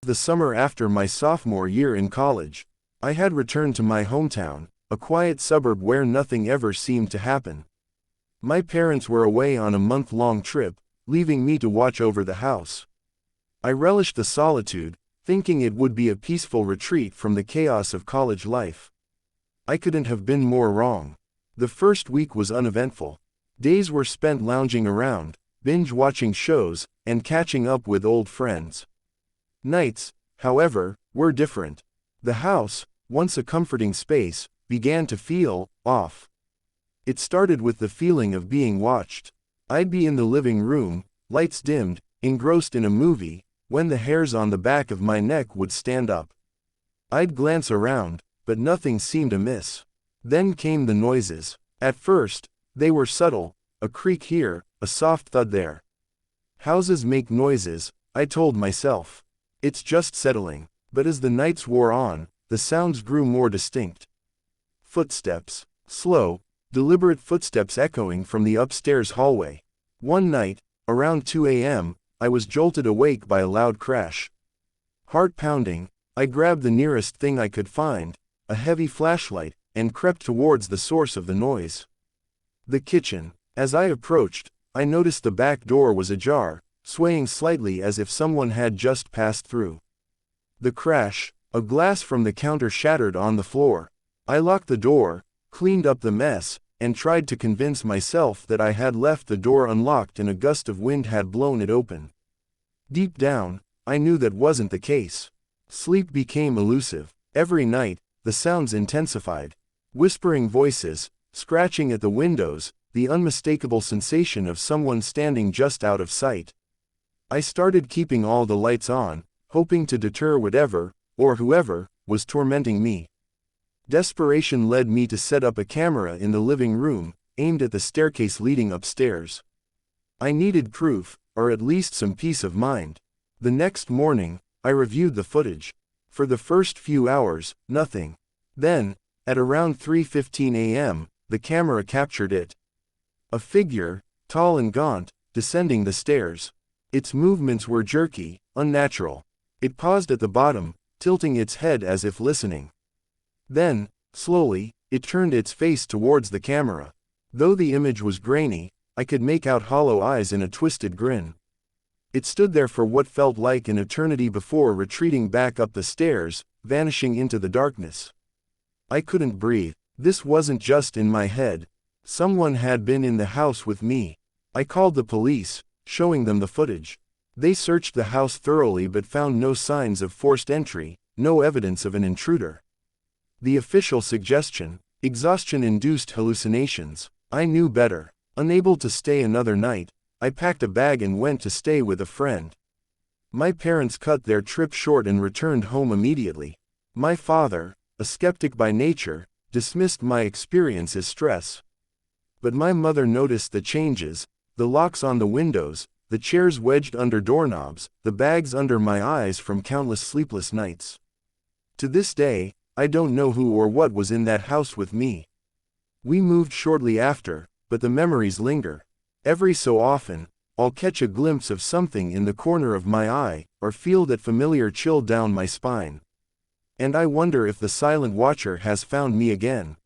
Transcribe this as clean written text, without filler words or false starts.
the summer after my sophomore year in college. I had returned to my hometown, a quiet suburb where nothing ever seemed to happen. My parents were away on a month-long trip, leaving me to watch over the house. I relished the solitude, thinking it would be a peaceful retreat from the chaos of college life. I couldn't have been more wrong. The first week was uneventful. Days were spent lounging around, binge-watching shows, and catching up with old friends. Nights, however, were different. The house, once a comforting space, began to feel off. It started with the feeling of being watched. I'd be in the living room, lights dimmed, engrossed in a movie, when the hairs on the back of my neck would stand up. I'd glance around, but nothing seemed amiss. Then came the noises. At first, they were subtle, a creak here, a soft thud there. Houses make noises, I told myself. It's just settling. But as the nights wore on, the sounds grew more distinct. Footsteps. Slow, deliberate footsteps echoing from the upstairs hallway. One night, around 2 a.m., I was jolted awake by a loud crash. Heart pounding, I grabbed the nearest thing I could find, a heavy flashlight, and crept towards the source of the noise. The kitchen. As I approached, I noticed the back door was ajar, swaying slightly as if someone had just passed through. The crash, a glass from the counter shattered on the floor. I locked the door, cleaned up the mess, and tried to convince myself that I had left the door unlocked and a gust of wind had blown it open. Deep down, I knew that wasn't the case. Sleep became elusive. Every night, the sounds intensified. Whispering voices, scratching at the windows, the unmistakable sensation of someone standing just out of sight. I started keeping all the lights on, hoping to deter whatever, or whoever, was tormenting me. Desperation led me to set up a camera in the living room, aimed at the staircase leading upstairs. I needed proof, or at least some peace of mind. The next morning, I reviewed the footage. For the first few hours, nothing. Then, at around 3:15 a.m., the camera captured it. A figure, tall and gaunt, descending the stairs. Its movements were jerky, unnatural. It paused at the bottom, tilting its head as if listening. Then, slowly, it turned its face towards the camera. Though the image was grainy, I could make out hollow eyes and a twisted grin. It stood there for what felt like an eternity before retreating back up the stairs, vanishing into the darkness. I couldn't breathe. This wasn't just in my head. Someone had been in the house with me. I called the police, showing them the footage. They searched the house thoroughly but found no signs of forced entry, no evidence of an intruder. The official suggestion: exhaustion-induced hallucinations. I knew better. Unable to stay another night, I packed a bag and went to stay with a friend. My parents cut their trip short and returned home immediately. My father, a skeptic by nature, dismissed my experience as stress. But my mother noticed the changes: the locks on the windows, the chairs wedged under doorknobs, the bags under my eyes from countless sleepless nights. To this day, I don't know who or what was in that house with me. We moved shortly after, but the memories linger. Every so often, I'll catch a glimpse of something in the corner of my eye, or feel that familiar chill down my spine. And I wonder if the silent watcher has found me again.